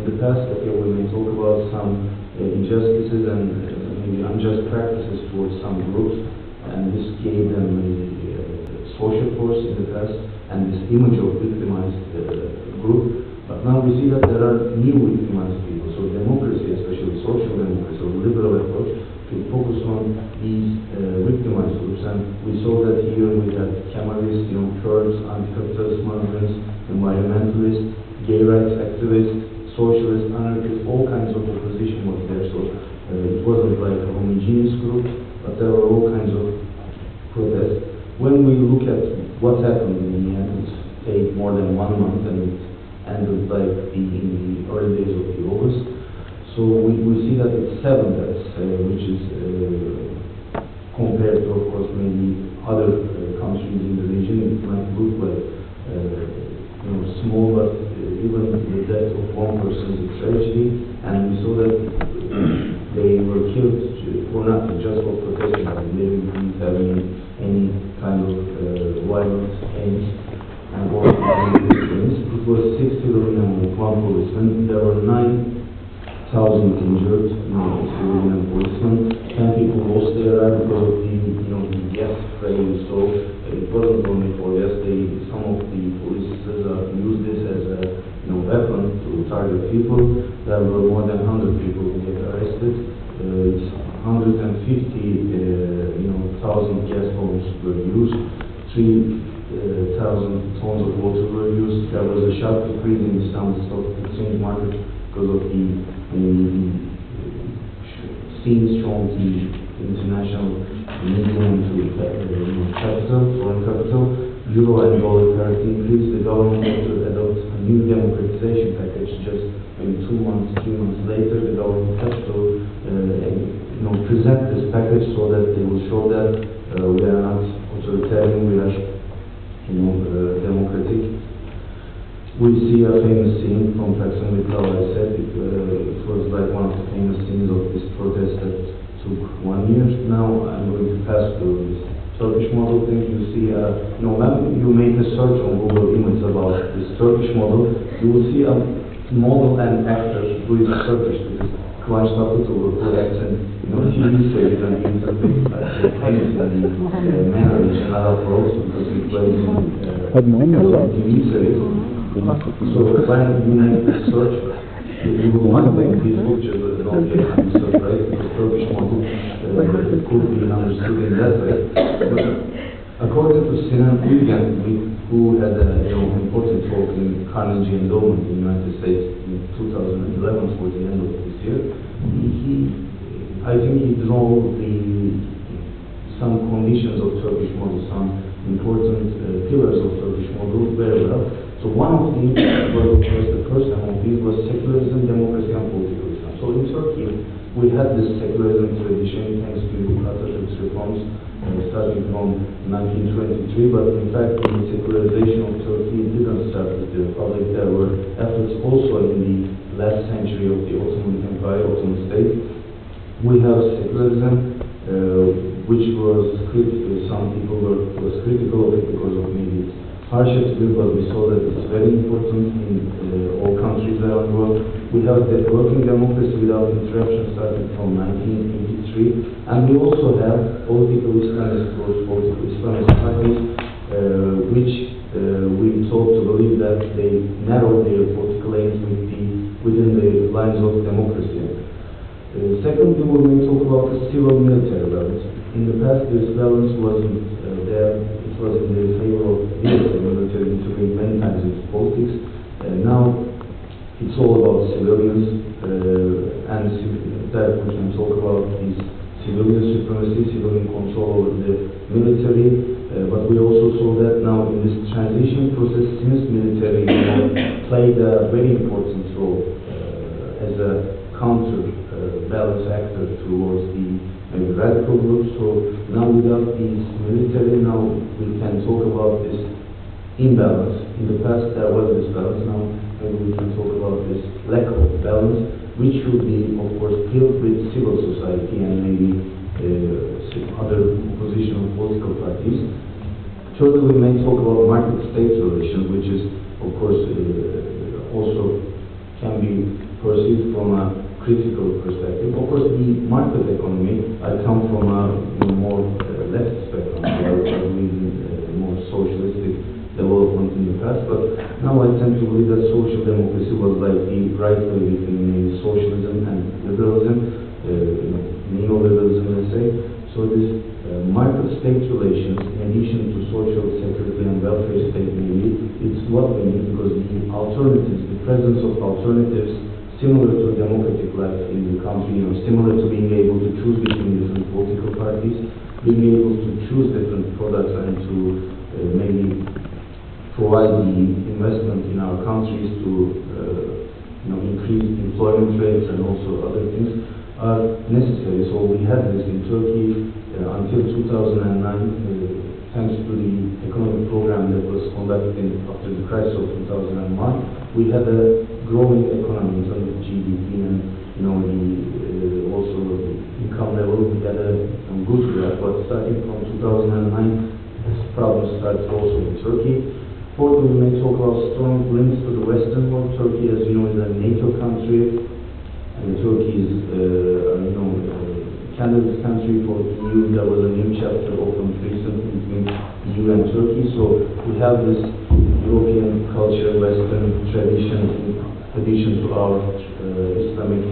the past, okay, we may talk about some injustices and maybe unjust practices towards some groups, and this gave them a social force in the past and this image of victimized group. But now we see that there are new victimized people. So democracy, especially social democracy or liberal approach, should focus on these victimized groups. And we saw that here we had Kemalists, Kurds, anti-capitalist migrants, environmentalists, gay rights activists, socialists, anarchists, all kinds of opposition was there. So it wasn't like a homogeneous group, but there were all kinds of protests. When we look at what happened in the end, it stayed more than 1 month and it ended like in the early days of the August. So we see that it's 7 deaths, which is compared to, of course, maybe other countries in the region. It might look like small, but even the death of 1 person is a tragedy. And we saw that they were killed for nothing, just for protesting. They didn't have any kind of violent aims. And it was 6 civilian and 1 policeman. There were 9,000 injured, civilian and policemen. 10 people lost their lives because of the gas spray we saw. It wasn't only for gas. Some of the police used this as a weapon to target people. There were more than 100 people who get arrested. It's 150,000 gas bombs were used. 3,000 tons of water were used. There was a sharp decrease in the stock exchange market because of the scenes from the international medium to foreign capital. Euro and dollar parity increased. The government had to adopt a new democratization package. Just maybe 2 months, 3 months later, the government had to present this package so that they will show that we are not authoritarian, we are democratic. We see a famous scene from Taksim, how I said. It was like one of the famous scenes of this protest that took 1 year. Now I'm going to pass to this Turkish model thing. You see, when you make a search on Google Images about this Turkish model, you will see a model and actor who is Turkish. Kıvanç Tatlıtuğ who acts in TV series and he's a big famous in the MENA region, Arab world, because he plays in TV series. So when you make a search, you will find like these pictures that don't get understood, right? The Turkish model could be understood in that way. But according to Sinan Ülgen, who had an important talk in Carnegie Endowment in the United States in 2011 towards the end of this year, I think he drew some conditions of Turkish model, some important pillars of Turkish model very well. So one of these was, of course, the first among these was secularism, democracy, and political Islam. So in Turkey, we had this secularism tradition thanks to Atatürk's reforms starting from 1923, but in fact the secularization of Turkey didn't start with the Republic. There were efforts also in the last century of the Ottoman Empire, Ottoman state. We have secularism, which was some people was critical of it because of maybe its hardships, but we saw that it's very important in all countries around the world. We have the working democracy without interruption starting from 1983, and we also have political Islamist groups, political Islamist parties, which we taught to believe that they narrow their political aims within the lines of democracy. Secondly, we will talk about the civil-military balance. In the past, this balance wasn't there. It was in the favor of the military intervened many times in politics. Now, it's all about civilians, and that we can talk about is civilian supremacy, civilian control over the military. But we also saw that now in this transition process, since military played a very important role as a counter-balance actor towards the radical groups. So now without these military, now we can talk about this imbalance. In the past there was this balance, now maybe we can talk about this lack of balance, which should be, of course, filled with civil society and maybe other oppositional political parties. Thirdly, we may talk about market-state relations, which is, of course, also can be perceived from a critical perspective. Of course, the market economy, I come from a more left spectrum, so I believe in more socialistic development in the past, but now I tend to believe that social democracy was like the right way between maybe socialism and liberalism, neoliberalism, let's say. So this market-state relations, in addition to social security and welfare state, maybe it's what we need, because the alternatives, the presence of alternatives, similar to democratic life in the country, similar to being able to choose between different political parties, being able to choose different products and to maybe provide the investment in our countries to increase employment rates and also other things are necessary. So we had this in Turkey until 2009, thanks to the economic program that was conducted after the crisis of 2001. We had a growing economy in terms of GDP and also the income level. We had a good growth, but starting from 2009, this problem started also in Turkey. Fourthly, we may talk about strong links to the Western world. Turkey, as you know, is a NATO country, and Turkey is, candidate country for EU. There was a new chapter opened recently between EU and Turkey. So we have this European culture, Western tradition, in addition to our Islamic,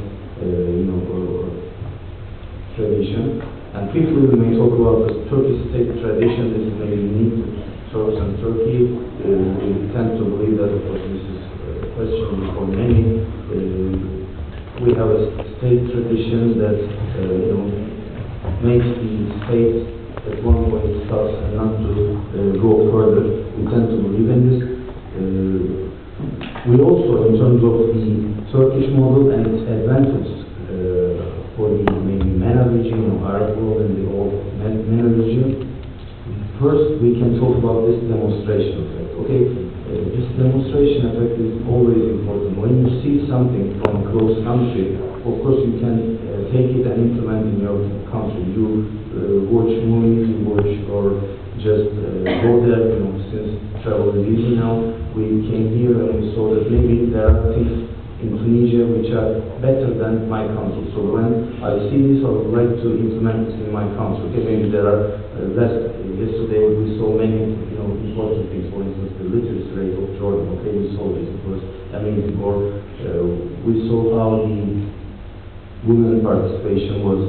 tradition. And fifthly, we may talk about the Turkish state tradition. This is maybe unique to Turks and Turkey. We tend to believe that, of course, this is a question for many. We have a state tradition that makes the state at one point stop and not to go further. We tend to believe in this. We also, in terms of the Turkish model and its advantages for the maybe MENA region or Arab world and the old MENA region, first we can talk about this demonstration effect. Okay, this demonstration effect is always important. When you see something from a close country, of course you can take it and implement in your country. You watch movies, you watch, or just go there. Since travel is easy now, we came here and we saw that maybe there are things in Tunisia which are better than my country. So when I see this, I would like to implement this in my country. Okay, maybe there are less. Yesterday we saw many important things. For instance, the literacy rate of Jordan. Okay, we saw this. It was amazing. Or we saw how the women participation was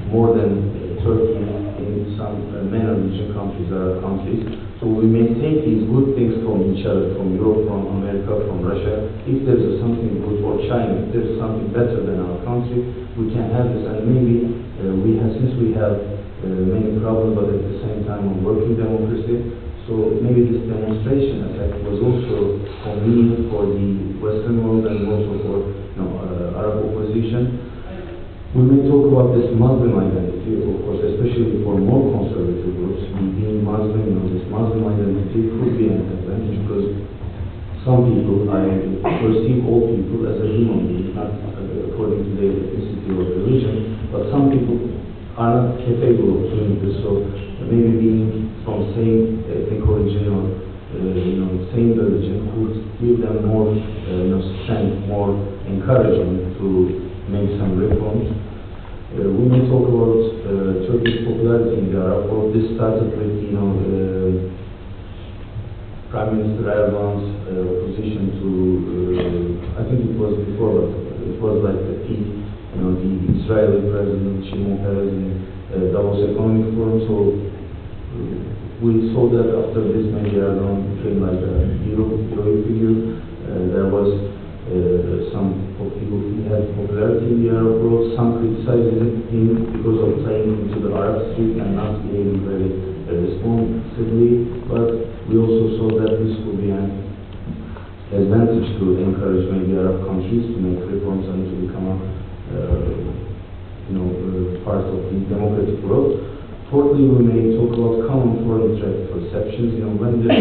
more than Turkey in some MENA region countries, Arab countries. So we may take these good things from each other, from Europe, from America, from Russia. If there's something good, or China, if there's something better than our country, we can have this. And maybe since we have many problems, but at the same time a working democracy, so maybe this demonstration effect was also convenient for the Western world and also for Arab opposition. We may talk about this Muslim identity, of course, especially for more conservative groups. Being Muslim, this Muslim identity could be an advantage, because some people, I perceive all people as a human being, not according to their ethnicity or religion, but some people are not capable of doing this. So maybe being from same ethnic origin or same religion could give them more strength, more encouragement to make some reforms. We may talk about Turkish popularity in the Arab world. This started with Prime Minister Erdogan's opposition to I think it was before, but it was like the peak. The Israeli President Shimon Peres in Davos Economic Forum. So we saw that after this, maybe Erdogan became like a hero figure. There was some people who had popularity in the Arab world. Some criticized him because of playing into the Arab street and not behaving very responsibly. But we also saw that this would be an advantage to encourage maybe Arab countries to make reforms and to become a part of the democratic world. Fourthly, we may talk about common foreign threat perceptions. When there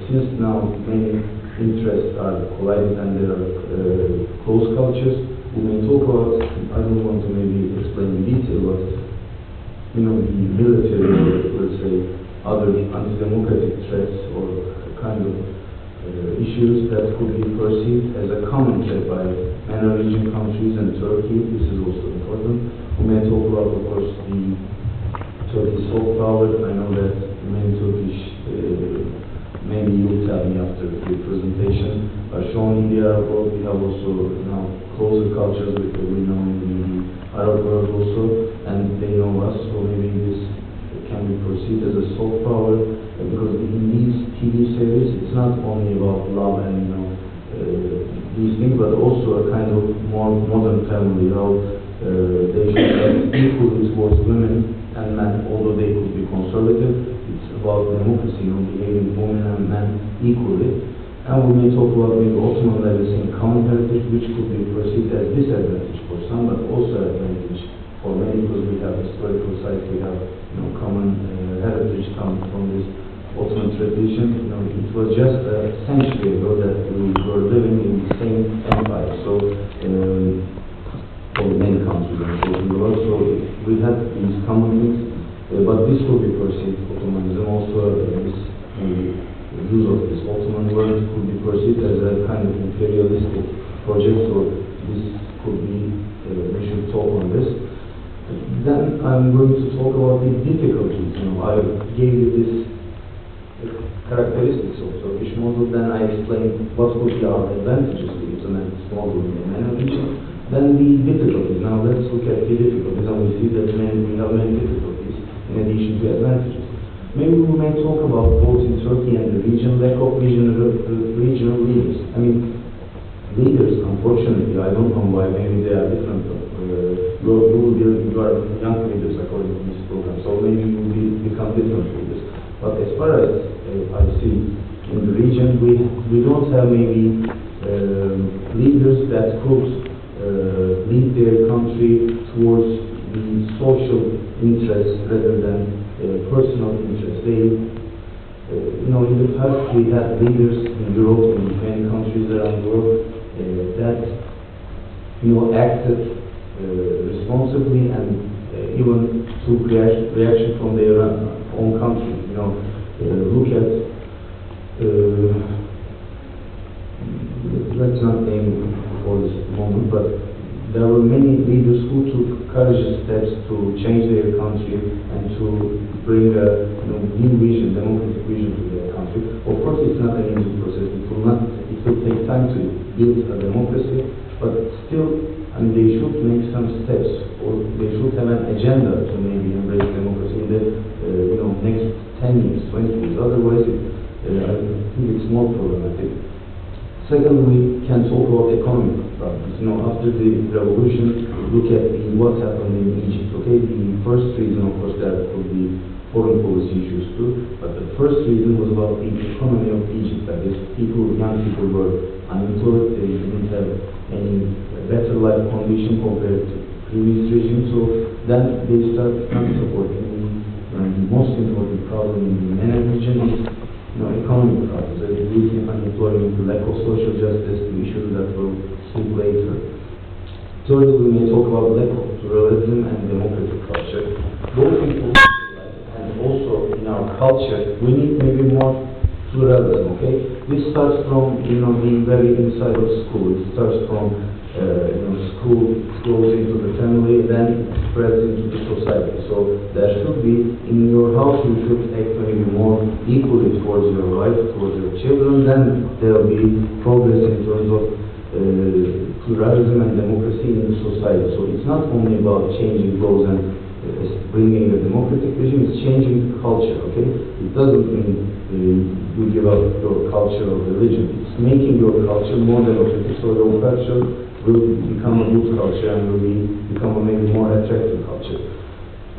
since now many interests are collided and there are close cultures, we may talk about, I don't want to maybe explain in detail, but the military, or let's say other anti-democratic threats, or kind of issues that could be perceived as a common threat by MENA region countries and Turkey. This is also important. We may talk about, of course, the Turkish soft power. I know that many Turkish, maybe you'll tell me after the presentation, are shown in the Arab world. We have also now closer cultures with we know in the Arab world also, and they know us, so maybe this can be perceived as a soft power, because in these TV series, it's not only about love and these things, but also a kind of more modern family, how they should act equally towards women and men, although they could be conservative. It's about democracy, behaving women and men equally. And we may talk about maybe Ottoman legacy and common heritage, which could be perceived as disadvantage for some, but also advantage for many, because we have historical sites, we have common heritage coming from this Ottoman tradition. It was just a century ago that we were living in the same empire. So for many countries in the world, so we had these common things, but this will be perceived, Ottomanism also, this maybe use of this Ottoman word could be perceived as a kind of imperialistic project, so this could be, we should talk on this. Then I'm going to talk about the difficulties. I gave you this characteristics of Turkish model, then I explained what would be our advantages to implement this model in the MENA region. Then the difficulties. Now let's look at the difficulties, and we see that we have many difficulties in addition to advantages. Maybe we may talk about both in Turkey and the region, lack of regional leaders. I mean, leaders, unfortunately, I don't know why, maybe they are different. You are young leaders according to this program, so maybe you will become different leaders. But as far as I see in the region, we don't have maybe leaders that could lead their country towards the social interests rather than personal interests. In the past we had leaders in Europe, in many countries around the world, that acted responsibly and even took reaction from their own country. Look at, let's not name for this moment, but there were many leaders who took courageous steps to change their country and to bring a new vision, democratic vision to their country. Of course, it's not an easy process. It will take time to build a democracy, but still, they should make some steps, or they should have an agenda to maybe embrace democracy in the next 10 years, 20 years. Otherwise, I think it's more problematic. Second, we can talk about economic problems. After the revolution, look at what happened in Egypt. Okay, the first reason, of course, there could be foreign policy issues too, but the first reason was about the economy of Egypt. That is, young people were unemployed, they didn't have any better life condition compared to previous regime. So then they started supporting. The most important problem in the MENA region is economic problems, the youth unemployment, the lack of social justice, the issues that we'll speak later. Thirdly, we may talk about lack of pluralism and democratic culture. Both in political life and also in our culture, we need maybe more pluralism, okay? This starts from, being very inside of school. It starts from, school goes into the family, then it spreads into the society. So there should be, in your house, you should act maybe more equally towards your wife, towards your children, then there will be progress in terms of pluralism and democracy in the society. So it's not only about changing laws and bringing a democratic regime, it's changing the culture, okay? It doesn't mean you give up your culture or religion. It's making your culture more democratic, so your culture will become a good culture and will become a maybe more attractive culture.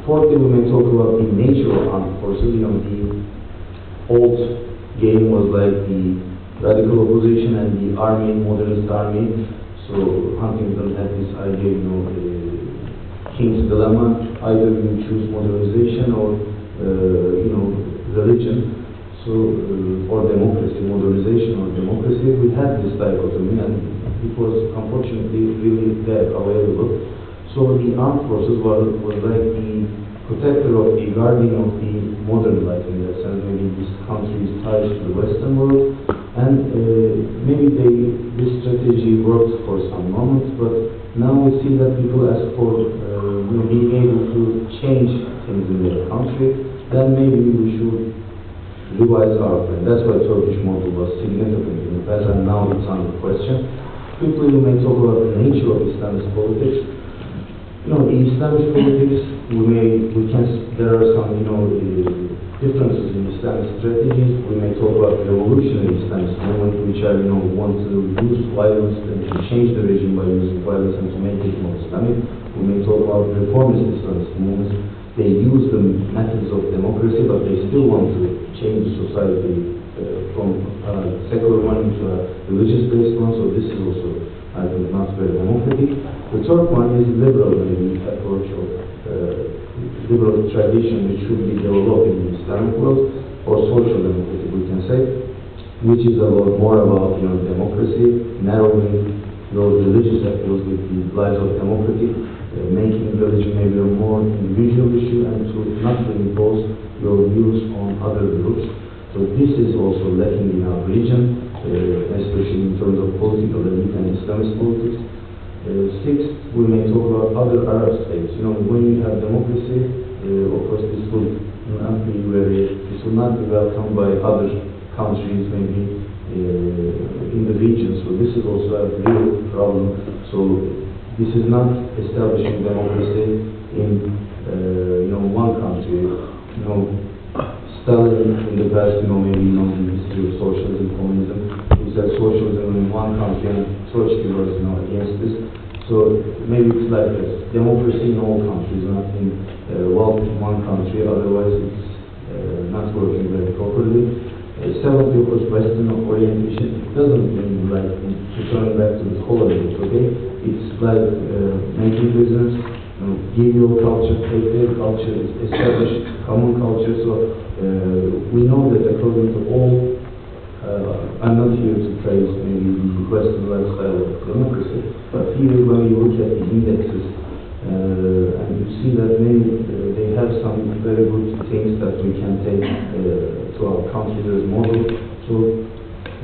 Fourthly, we may talk about the nature of armed forces. The old game was like the radical opposition and the army, modernist army. So Huntington had this idea, King's dilemma: either you choose modernization or religion. So or democracy, modernization or democracy. We had this dichotomy, and it was unfortunately really there available. So the armed forces was like the protector of the guardian of the modern life in that sense. Maybe this country is tied to the Western world, And maybe this strategy worked for some moments, but now we see that people ask for being able to change things in their country. Then maybe we should revise our plan. That's why Turkish model was significant in the past, and now it's under question. Quickly, we may talk about the nature of Islamist politics. The Islamist politics, there are some, differences in Islamist strategies. We may talk about the revolutionary Islamist movement, which are, want to use violence and to change the regime by using violence and to make it more Islamic. We may talk about reformist Islamist movements. They use the methods of democracy, but they still want to change the society from a secular one into a religious-based one, so this is also, I think, not very democratic. The third one is liberal approach of liberal tradition, which should be developed in the Islamic world, or social democracy, we can say, which is more about democracy, narrowing those religious appeals with the lives of democracy, making religion maybe a more individual issue, and to not to impose your views on other groups. So this is also lacking in our region, especially in terms of political elite and Islamist politics. Sixth, we may talk about other Arab states. When you have democracy, of course, this will not be welcomed by other countries, maybe in the region. So this is also a real problem. So this is not establishing democracy in one country. Stalin in the past, maybe the history of socialism, communism, he said socialism in one country, and Trotsky was against this. So maybe it's like this: democracy in all countries, not in one country. Otherwise, it's not working very properly. Seventh, of course, Western orientation. It doesn't mean like returning back to the colonies. Okay, it's like making business. Give your culture, take their culture, establish common culture. So we know that according to all, I'm not here to praise maybe the Western lifestyle of democracy, but here when you look at the indexes, and you see that they have some very good things that we can take to our countries as model. So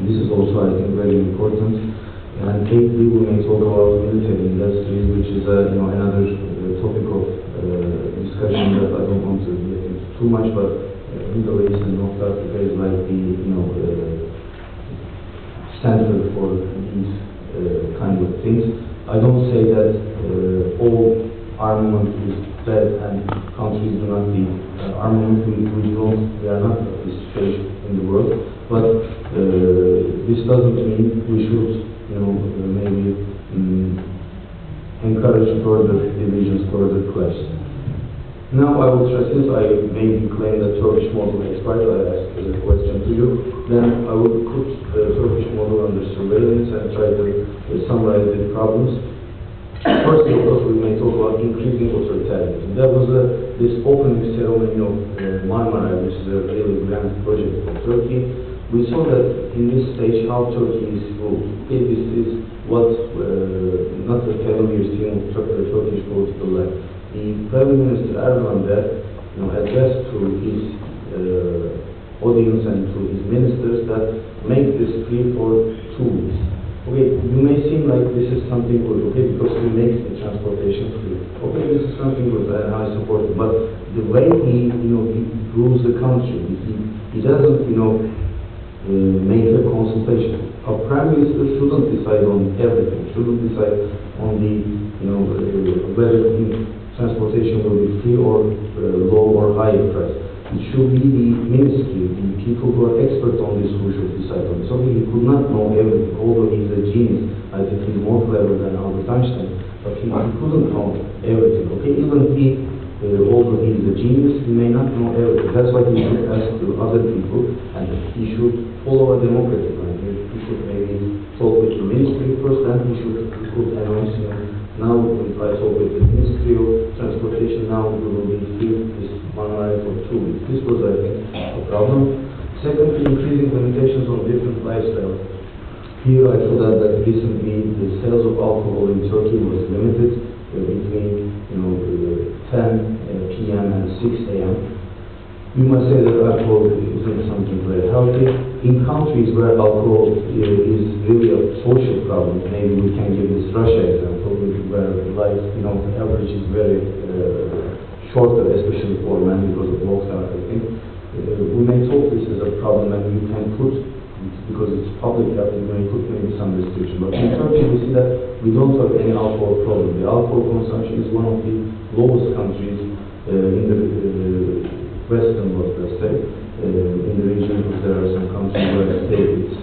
this is also, I think, very important. And eighthly, we may talk about military industries, which is another topic of discussion that I don't want to get into too much, but Middle East and North Africa is like the center for these kind of things. I don't say that all armament is bad and countries do not need armament. We are not at this stage in the world, but this doesn't mean we should maybe encourage further divisions, further clashes. Now I will try, since I maybe claim that Turkish model expired, I ask as a question to you, then I will put the Turkish model under surveillance and try to summarize the problems. First, of course, we may talk about increasing authoritarianism. There was this opening ceremony of Marmara, which is a really grand project for Turkey. We saw that in this stage how Turkey is ruled. Okay, this is what, not a familiar scene of Turkish political life. The Prime Minister Erdogan there addressed to his audience and to his ministers that make this free for 2 weeks. Okay, you may seem like this is something good, okay, because he makes the transportation free. Okay, this is something good and I support it. But the way he rules the country, he doesn't make a consultation. A prime minister shouldn't decide on everything, shouldn't decide on the whether transportation will be free or low or higher price. It should be the ministry, the people who are experts on this, who should decide on this. So he could not know everything, although he's a genius. I think he's more clever than Albert Einstein, but he couldn't know everything. Okay, even he, although he is a genius, he may not know everything. That's why he should ask to other people, and he should follow a democratic line. He should maybe talk with the ministry first, then he could announce, now if I talk with the Ministry of Transportation, now we will be free this one ride for 2 weeks. This was, I think, a problem. Secondly, increasing limitations on different lifestyles. Here I saw that recently the sales of alcohol in Turkey was limited between 10 p.m. and 6 a.m. You must say that alcohol isn't something very healthy. In countries where alcohol is really a social problem, maybe we can give this Russia example, where life, the average is very shorter, especially for men because of lockdown, I think. We may talk this as a problem, and we can put, because it's public health, we may put maybe some restriction. But in Turkey, we see that we don't have any alcohol problem. The alcohol consumption is one of the lowest countries in the Western world, let's say. In the region, there are some countries where it's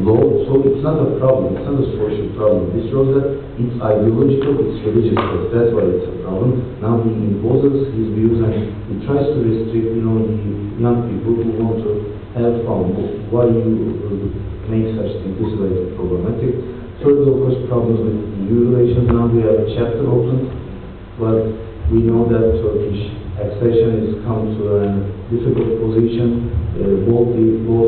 low, so it's not a problem, it's not a social problem. This shows that it's ideological, it's religious, that's why it's a problem. Now he imposes his views and he tries to restrict, the young people who want to have fun. Why you make such things? This is very problematic. Thirdly, of course, problems with EU relations. Now we have a chapter open, but we know that Turkish accession has come to a difficult position, both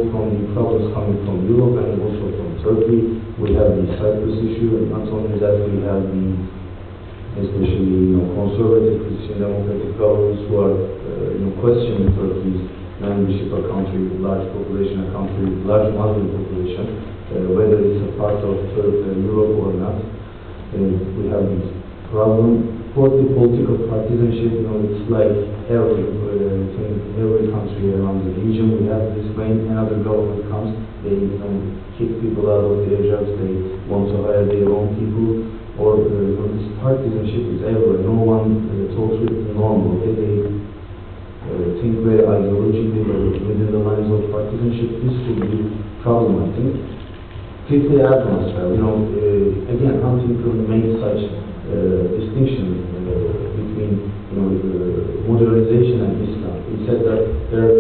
from the problems coming from Europe and also from Turkey. We have the Cyprus issue, and not only that, we have the, especially conservative Christian democratic governments who are questioning Turkey's membership, a country with large population, a country with large Muslim population, whether it's a part of Europe or not. We have this problem. Fourthly, political partisanship, it's like every country around the region. We have this when another government comes, they kick people out of their jobs, they want to hire their own people, or this partisanship is everywhere. No one talks with normal. They think very ideologically, but within the lines of partisanship. This could be a problem, I think. Fifthly, atmosphere. Again, Huntington made such distinction between modernization and Islam. He said that there are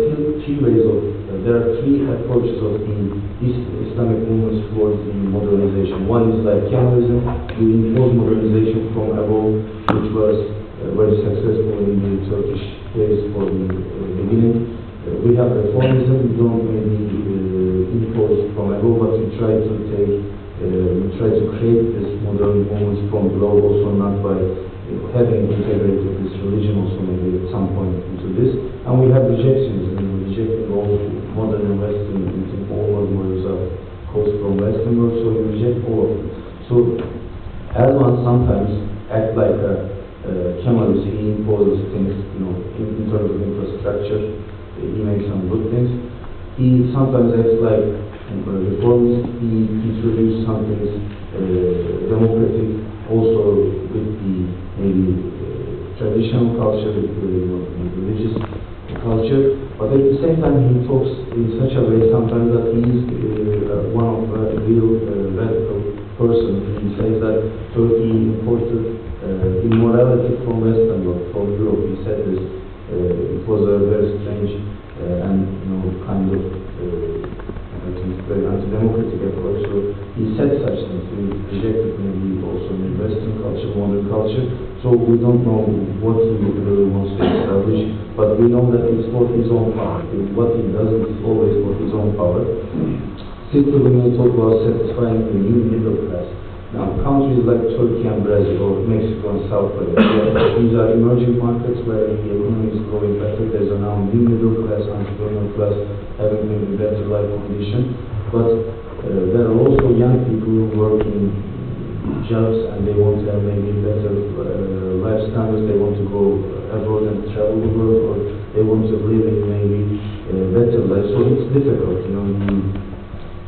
three approaches of the Islamic movements towards the modernization. One is like Kemalism, you impose modernization from above, which was very successful in the Turkish days for the beginning. We have reformism, you don't maybe impose from above, but you try to create this modern movements from below, also not by having integrated this religion also maybe at some point into this. And we have rejectionism, rejecting all modern and Western, all models are caused from Western world, so you reject all of them. So Erdogan sometimes acts like a Kemalist. He imposes things, in terms of infrastructure, he makes some good things. He sometimes acts like reformist. He introduced some things democratic, also with the maybe traditional culture, with the religious culture. But at the same time, he talks in such a way sometimes that he is one of a real radical person. He says that Turkey imported immorality from Western world, from Europe. He said this. It was a very strange and kind of I think very anti-democratic approach. So he said such things. He rejected maybe also in Western culture, modern culture. So we don't know what he really wants to establish, but we know that it's for his own power. What he does is always for his own power. Simply, we may talk about satisfying the new middle class. Now, countries like Turkey and Brazil, or Mexico and South Korea, these are emerging markets where the economy is growing better. There's a now new middle class, entrepreneurial class, having maybe better life condition. But there are also young people who work in jobs and they want to have maybe better life standards. They want to go abroad and travel the world, or they want to live in maybe better life. So it's difficult,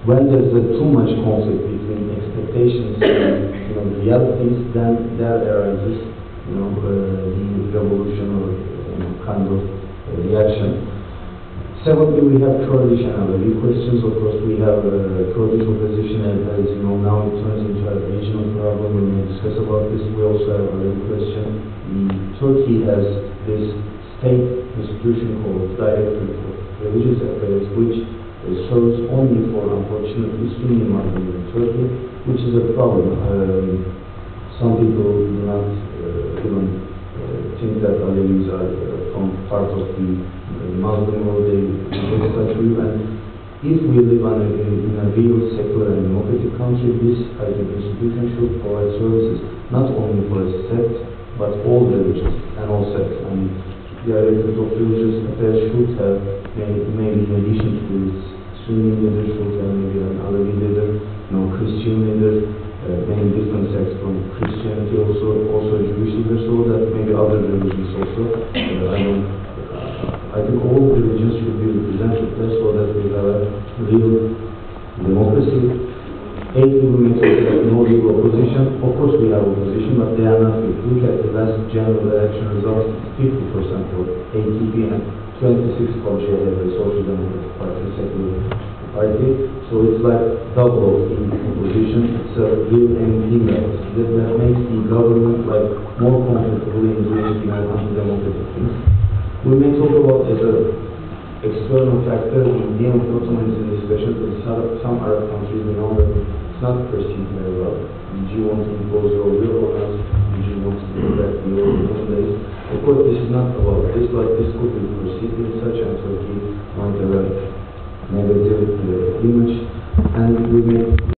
when there's too much conflict between expectations and realities, then there arises, the revolution or kind of reaction. Seventhly, we have Kurdish and other questions. Of course, we have Kurdish opposition, as now it turns into a regional problem. We may discuss about this. We also have a question. Turkey has this state institution called Directorate of Religious Affairs, which serves only for, unfortunately, Sunni Muslims in Turkey, which is a problem. Some people do not even think that Alevis are from part of the Muslim world. They take such view. And if we live in a real secular and democratic country, this type of institution should provide services not only for a sect, but all religions and all sects. And the elected of religious affairs should have, maybe in addition to its Sunni leader, should have maybe an Alevi leader, Christian leader, many different sects from Christianity, also Jewish leader, so that maybe other religions also. I think all religions should be represented there so that we have a real democracy. We may say that no big opposition. Of course we have opposition, but they are not big. Look at the last general election results, 50% for AKP and 26 for CHP, Social Democratic Party, secular party. So it's like double of the opposition. It's a real MP that makes the government like more comfortable in doing anti-democratic things. We may talk about as a external factor in the Ottomanism, especially in some Arab countries, we know that it's not perceived very well. Did you want to impose your will or not? Did you want to go back to your own days? Of course, this is not about this, but this could be perceived in such and Turkey might have a negative image. And we may